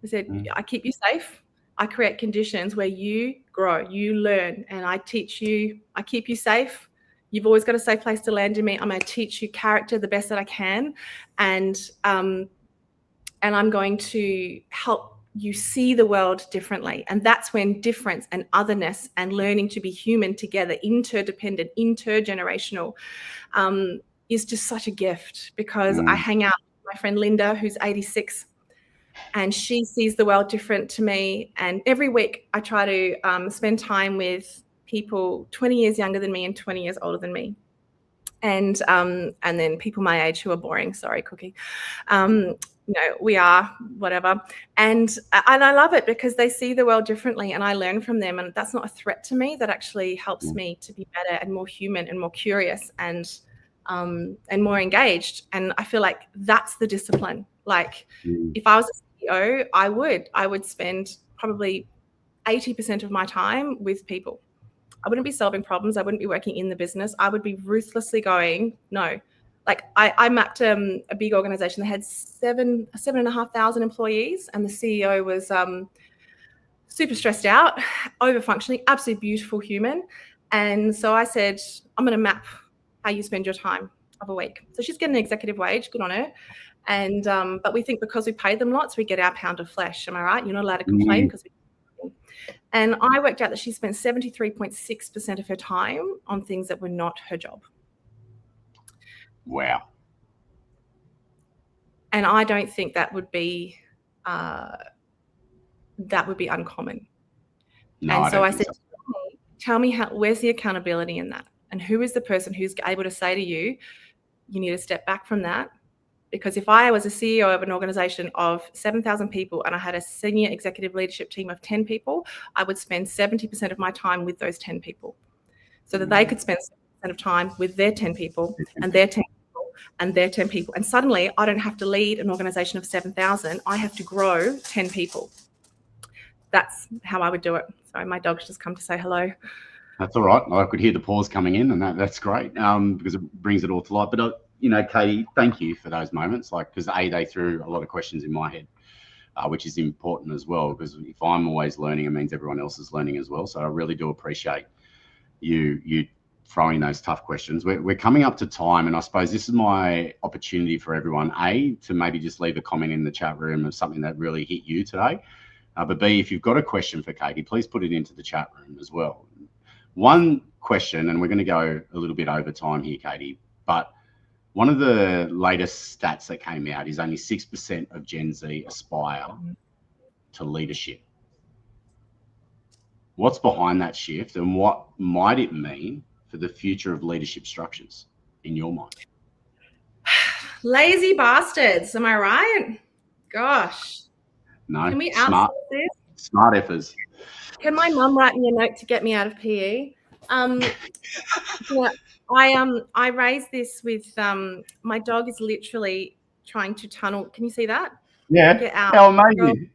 I said, I keep you safe. I create conditions where you grow, you learn, and I teach you. I keep you safe. You've always got a safe place to land in me. I'm going to teach you character the best that I can, and I'm going to help you see the world differently. And that's when difference and otherness and learning to be human together, interdependent, intergenerational, is just such a gift, because I hang out with my friend Linda, who's 86, and she sees the world different to me. And every week I try to spend time with people 20 years younger than me and 20 years older than me. And then people my age who are boring. Sorry, Cookie. You know, we are whatever. And I love it because they see the world differently, and I learn from them. And that's not a threat to me. That actually helps me to be better and more human and more curious and more engaged. And I feel like that's the discipline. Like if I was a CEO, I would spend probably 80% of my time with people. I wouldn't be solving problems. I wouldn't be working in the business. I would be ruthlessly going, no. Like I mapped a big organization that had 7,500 employees, and the CEO was super stressed out, over functioning, absolutely beautiful human. And so I said, I'm going to map how you spend your time of a week. So she's getting an executive wage, good on her. And but we think because we pay them lots, we get our pound of flesh. Am I right? You're not allowed to complain because we. And I worked out that she spent 73.6% of her time on things that were not her job. Wow. And I don't think that would be uncommon. No, and so I said, tell me where's the accountability in that? And who is the person who's able to say to you, you need to step back from that? Because if I was a CEO of an organization of 7,000 people and I had a senior executive leadership team of 10 people, I would spend 70% of my time with those 10 people so that they could spend 70% of time with their 10 people and their 10 people and their 10 people. And suddenly I don't have to lead an organization of 7,000. I have to grow 10 people. That's how I would do it. Sorry, my dog's just come to say hello. That's all right. I could hear the pause coming in, and that's great because it brings it all to light. But you know, Katie, thank you for those moments. Like, because they threw a lot of questions in my head, which is important as well. Because if I'm always learning, it means everyone else is learning as well. So I really do appreciate you throwing those tough questions. We're coming up to time, and I suppose this is my opportunity for everyone, to maybe just leave a comment in the chat room of something that really hit you today. But B, if you've got a question for Katie, please put it into the chat room as well. One question, and we're going to go a little bit over time here, Katie, but one of the latest stats that came out is only 6% of Gen Z aspire to leadership. What's behind that shift, and what might it mean for the future of leadership structures in your mind? Lazy bastards, am I right? Gosh. No. Can we outsource this? Smart effers. Can my mum write me a note to get me out of PE? I raised this with my dog is literally trying to tunnel. Can you see that? Yeah. Get out. How amazing.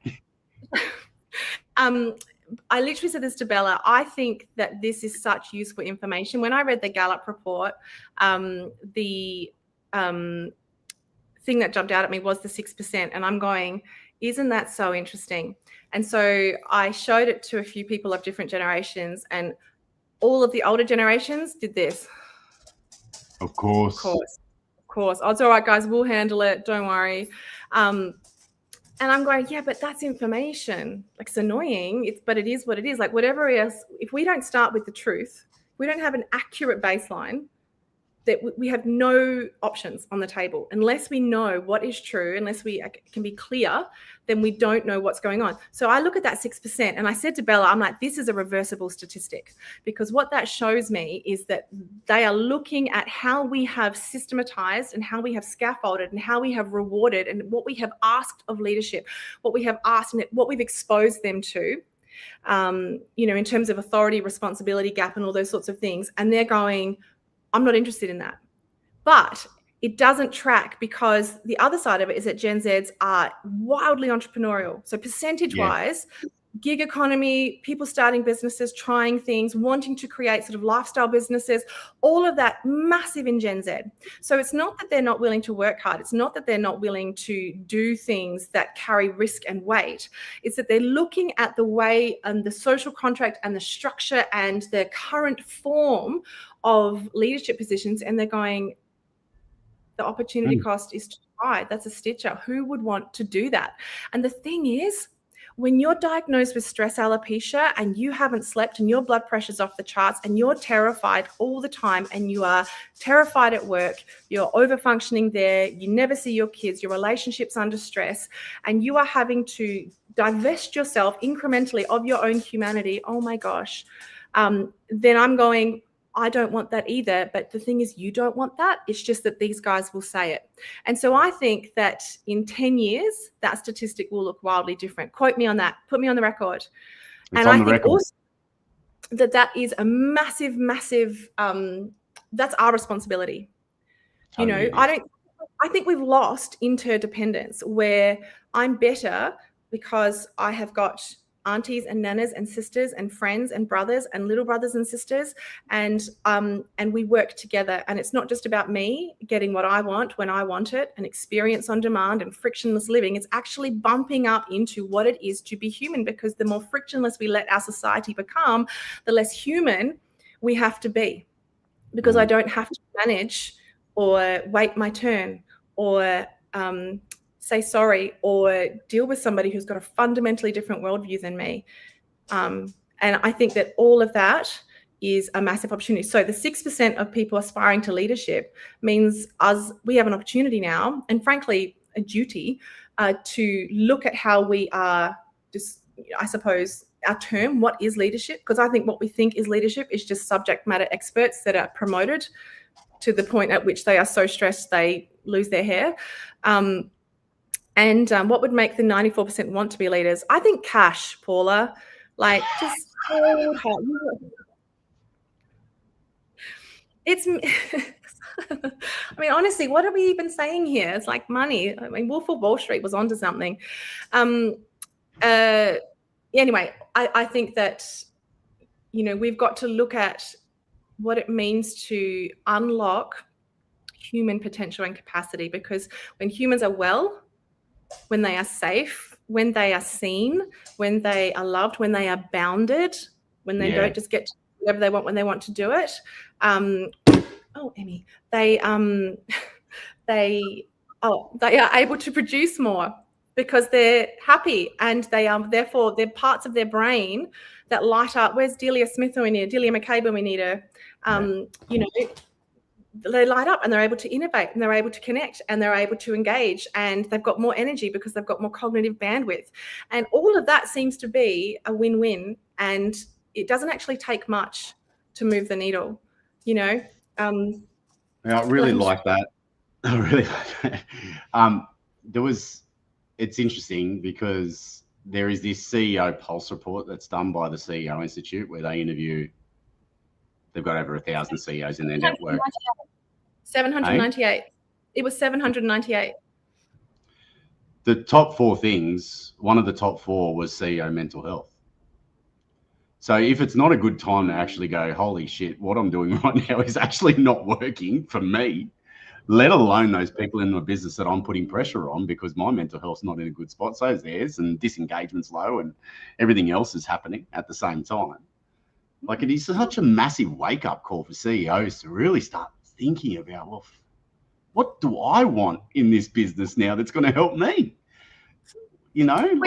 I literally said this to Bella. I think that this is such useful information. When I read the Gallup report, the thing that jumped out at me was the 6%, and I'm going, isn't that so interesting? And so I showed it to a few people of different generations, and all of the older generations did this. Of course. Oh, it's all right, guys. We'll handle it. Don't worry. And I'm going, yeah, but that's information. Like, it's annoying, but it is what it is. Like, whatever else, if we don't start with the truth, we don't have an accurate baseline, that we have no options on the table. Unless we know what is true, unless we can be clear, then we don't know what's going on. So I look at that 6%, and I said to Bella, I'm like, this is a reversible statistic, because what that shows me is that they are looking at how we have systematized and how we have scaffolded and how we have rewarded and what we have asked of leadership, what we have asked and what we've exposed them to. in terms of authority, responsibility gap and all those sorts of things. And they're going, I'm not interested in that. But it doesn't track, because the other side of it is that Gen Zs are wildly entrepreneurial. So percentage-wise, gig economy, people starting businesses, trying things, wanting to create sort of lifestyle businesses, all of that massive in Gen Z. So it's not that they're not willing to work hard. It's not that they're not willing to do things that carry risk and weight. It's that they're looking at the way and the social contract and the structure and the current form of leadership positions, and they're going, the opportunity cost is too high. That's a stitcher. Who would want to do that? And the thing is, when you're diagnosed with stress alopecia and you haven't slept and your blood pressure's off the charts and you're terrified all the time and you are terrified at work, you're over-functioning there, you never see your kids, your relationship's under stress, and you are having to divest yourself incrementally of your own humanity, oh my gosh, then I'm going, I don't want that either. But the thing is, you don't want that. It's just that these guys will say it. And so I think that in 10 years, that statistic will look wildly different. Quote me on that. Put me on the record. It's and on I the think record. also that is a massive, that's our responsibility. Totally. I think we've lost interdependence, where I'm better because I have got aunties and nanas and sisters and friends and brothers and little brothers and sisters, and we work together. And it's not just about me getting what I want when I want it, and experience on demand and frictionless living. It's actually bumping up into what it is to be human, because the more frictionless we let our society become, the less human we have to be, because I don't have to manage or wait my turn or say sorry or deal with somebody who's got a fundamentally different worldview than me. And I think that all of that is a massive opportunity. So the 6% of people aspiring to leadership means we have an opportunity now, and frankly, a duty to look at how we are just, I suppose, our term, what is leadership? Because I think what we think is leadership is just subject matter experts that are promoted to the point at which they are so stressed they lose their hair. And what would make the 94% want to be leaders? I think cash, Paula. Like, just hold hard. It's, I mean, honestly, what are we even saying here? It's like money. I mean, Wolf of Wall Street was onto something. Anyway, I think that, we've got to look at what it means to unlock human potential and capacity, because when humans are well, when they are safe, when they are seen, when they are loved, when they are bounded, when they don't just get to do whatever they want when they want to do it. Emmy, they are able to produce more because they're happy, and therefore they're parts of their brain that light up. Where's Delia Smith when we need her? Delia McCabe when we need her? They light up, and they're able to innovate, and they're able to connect, and they're able to engage, and they've got more energy because they've got more cognitive bandwidth. And all of that seems to be a win-win, and it doesn't actually take much to move the needle, I really like that. I really like that. It's interesting because there is this CEO Pulse report that's done by the CEO Institute, where they interview. They've got over 1,000 CEOs in their network. 798. It was 798. The top 4 things, one of the top 4 was CEO mental health. So if it's not a good time to actually go, holy shit, what I'm doing right now is actually not working for me, let alone those people in my business that I'm putting pressure on because my mental health's not in a good spot, so is theirs, and disengagement's low and everything else is happening at the same time. Like, it is such a massive wake-up call for CEOs to really start thinking about, well, what do I want in this business now that's going to help me? Well,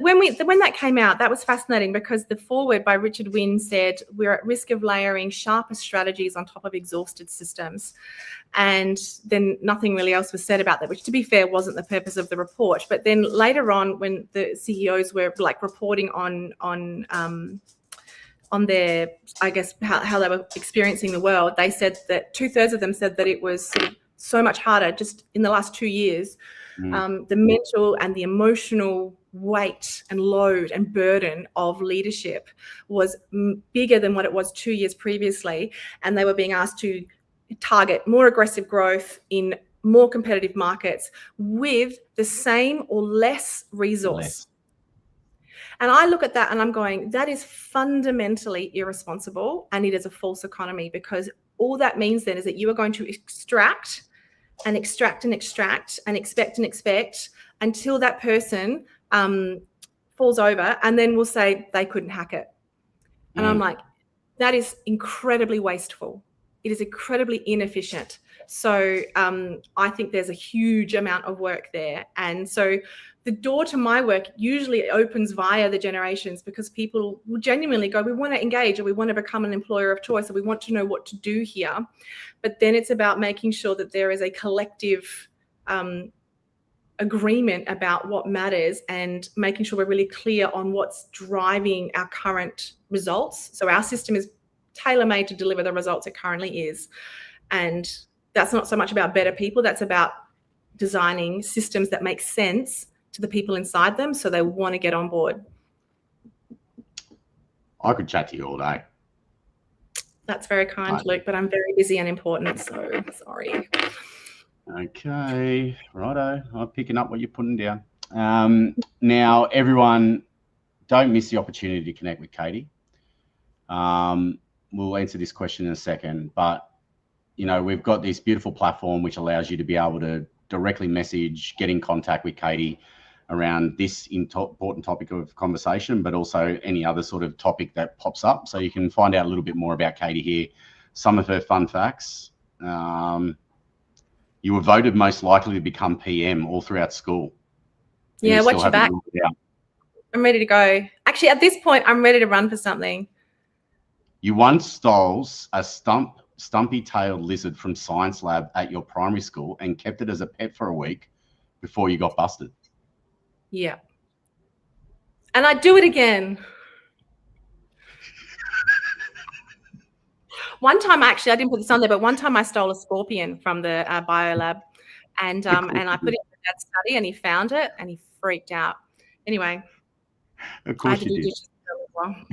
when that came out, that was fascinating, because the foreword by Richard Wynne said we're at risk of layering sharper strategies on top of exhausted systems, and then nothing really else was said about that, which, to be fair, wasn't the purpose of the report. But then later on, when the CEOs were reporting on their, I guess, how they were experiencing the world, they said that 2/3 of them said that it was sort of so much harder just in the last 2 years. The mental and the emotional weight and load and burden of leadership was bigger than what it was 2 years previously. And they were being asked to target more aggressive growth in more competitive markets with the same or less resource. And I look at that and I'm going, that is fundamentally irresponsible, and it is a false economy, because all that means then is that you are going to extract and extract and extract and expect until that person falls over, and then we'll say they couldn't hack it. And I'm like, that is incredibly wasteful. It is incredibly inefficient. So I think there's a huge amount of work there. And so the door to my work usually opens via the generations, because people will genuinely go, we want to engage, or we want to become an employer of choice, or we want to know what to do here. But then it's about making sure that there is a collective agreement about what matters, and making sure we're really clear on what's driving our current results. So our system is tailor-made to deliver the results it currently is. And that's not so much about better people, that's about designing systems that make sense to the people inside them, so they want to get on board. I could chat to you all day. That's very kind, Luke, but I'm very busy and important, so sorry. Okay, righto. I'm picking up what you're putting down. Now, everyone, don't miss the opportunity to connect with Katie. We'll answer this question in a second, but you know, we've got this beautiful platform which allows you to be able to directly message, get in contact with Katie around this important topic of conversation, but also any other sort of topic that pops up. So you can find out a little bit more about Katie here, some of her fun facts. You were voted most likely to become PM all throughout school. Yeah, watch your back. I'm ready to go. Actually, at this point, I'm ready to run for something. You once stole a stumpy-tailed lizard from science lab at your primary school and kept it as a pet for a week before you got busted. Yeah. And I'd do it again. One time, actually, I didn't put this on there, but one time I stole a scorpion from the biolab, and I put it in my dad's study, and he found it and he freaked out. Anyway, of course you did.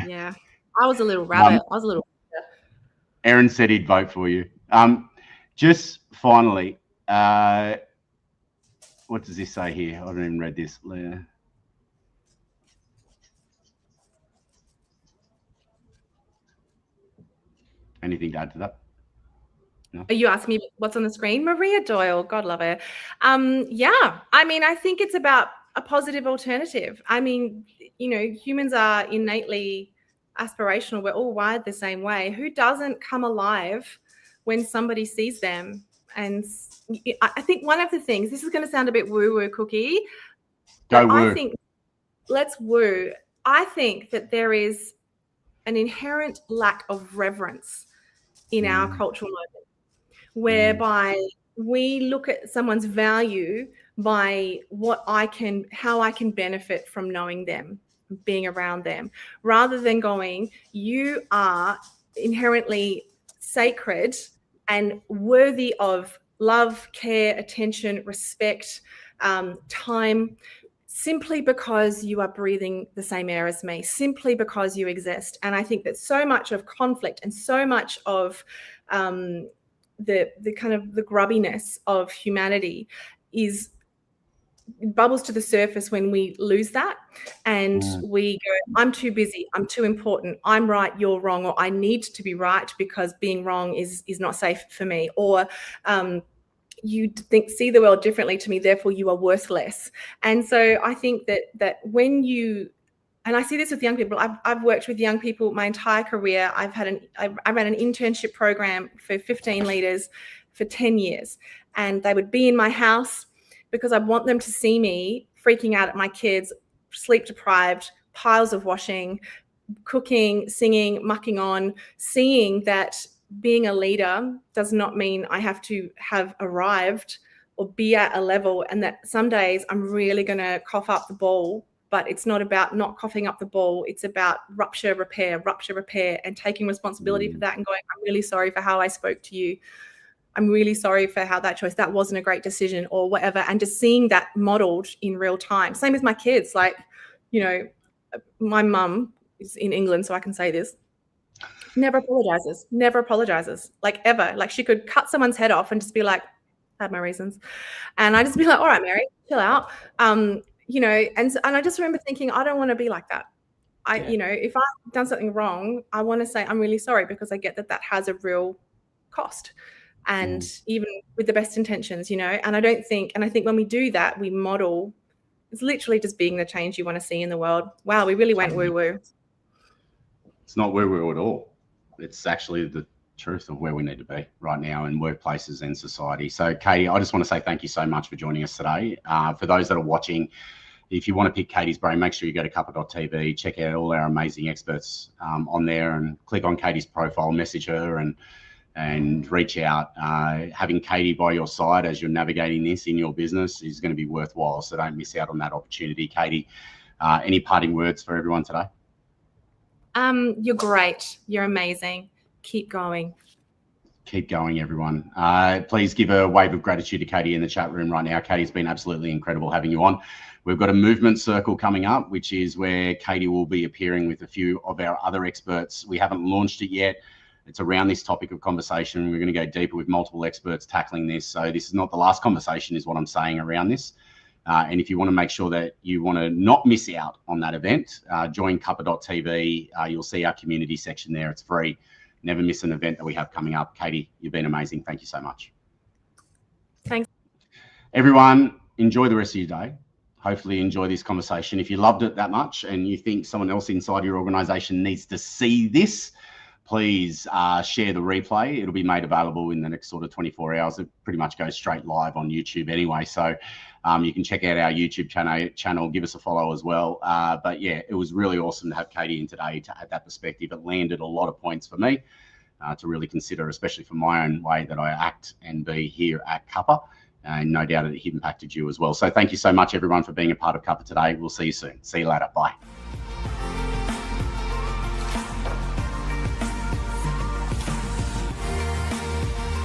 Yeah, I was a little rabbit. Aaron said he'd vote for you. Just finally, what does this say here? I haven't even read this. Anything to add to that? No? Are you asking me what's on the screen? Maria Doyle, God love her. Yeah, I mean, I think it's about a positive alternative. I mean, you know, humans are innately aspirational. We're all wired the same way. Who doesn't come alive when somebody sees them? And I think one of the things, this is going to sound a bit woo-woo cookie. Go woo. I think, let's woo. I think that there is an inherent lack of reverence in our cultural moment, whereby we look at someone's value by how I can benefit from knowing them, being around them, rather than going, you are inherently sacred and worthy of love, care, attention, respect, time, simply because you are breathing the same air as me, simply because you exist. And I think that so much of conflict and so much of the kind of the grubbiness of humanity bubbles to the surface when we lose that, and we go, I'm too busy, I'm too important, I'm right, you're wrong, or I need to be right because being wrong is not safe for me, or you see the world differently to me, therefore you are worthless. And so I think that when you, and I see this with young people, I've worked with young people my entire career. I ran an internship program for 15 leaders for 10 years, and they would be in my house because I want them to see me freaking out at my kids, sleep deprived, piles of washing, cooking, singing, mucking on, seeing that being a leader does not mean I have to have arrived or be at a level, and that some days I'm really going to cough up the ball, but it's not about not coughing up the ball. It's about rupture, repair, and taking responsibility for that and going, I'm really sorry for how I spoke to you. I'm really sorry for how that choice, that wasn't a great decision or whatever. And just seeing that modeled in real time. Same with my kids. Like, you know, my mum is in England, so I can say this. Never apologizes, like ever. Like she could cut someone's head off and just be like, I have my reasons. And I just be like, all right, Mary, chill out. You know, and I just remember thinking, I don't want to be like that. You know, if I've done something wrong, I want to say I'm really sorry, because I get that that has a real cost. And even with the best intentions, you know, and I think when we do that, we model, it's literally just being the change you want to see in the world. Wow, we really went woo-woo. It's not woo-woo at all. It's actually the truth of where we need to be right now in workplaces and society. So Katie, I just want to say thank you so much for joining us today. For those that are watching, if you want to pick Katie's brain, make sure you go to cuppa.tv, check out all our amazing experts on there, and click on Katie's profile, message her and reach out. Having Katie by your side as you're navigating this in your business is going to be worthwhile. So don't miss out on that opportunity. Katie, any parting words for everyone today? You're great. You're amazing. Keep going. Keep going, everyone. Please give a wave of gratitude to Katie in the chat room right now. Katie's been absolutely incredible having you on. We've got a movement circle coming up, which is where Katie will be appearing with a few of our other experts. We haven't launched it yet. It's around this topic of conversation. We're going to go deeper with multiple experts tackling this. So this is not the last conversation, is what I'm saying around this. And if you want to make sure that you want to not miss out on that event, join cuppa.tv. You'll see our community section there. It's free. Never miss an event that we have coming up. Katie, you've been amazing. Thank you so much. Thanks. Everyone, enjoy the rest of your day. Hopefully enjoy this conversation. If you loved it that much and you think someone else inside your organization needs to see this, please share the replay. It'll be made available in the next sort of 24 hours. It pretty much goes straight live on YouTube anyway. So you can check out our YouTube channel, give us a follow as well. But yeah, it was really awesome to have Katie in today to add that perspective. It landed a lot of points for me to really consider, especially for my own way that I act and be here at Cuppa. And no doubt it impacted you as well. So thank you so much, everyone, for being a part of Cuppa today. We'll see you soon. See you later. Bye.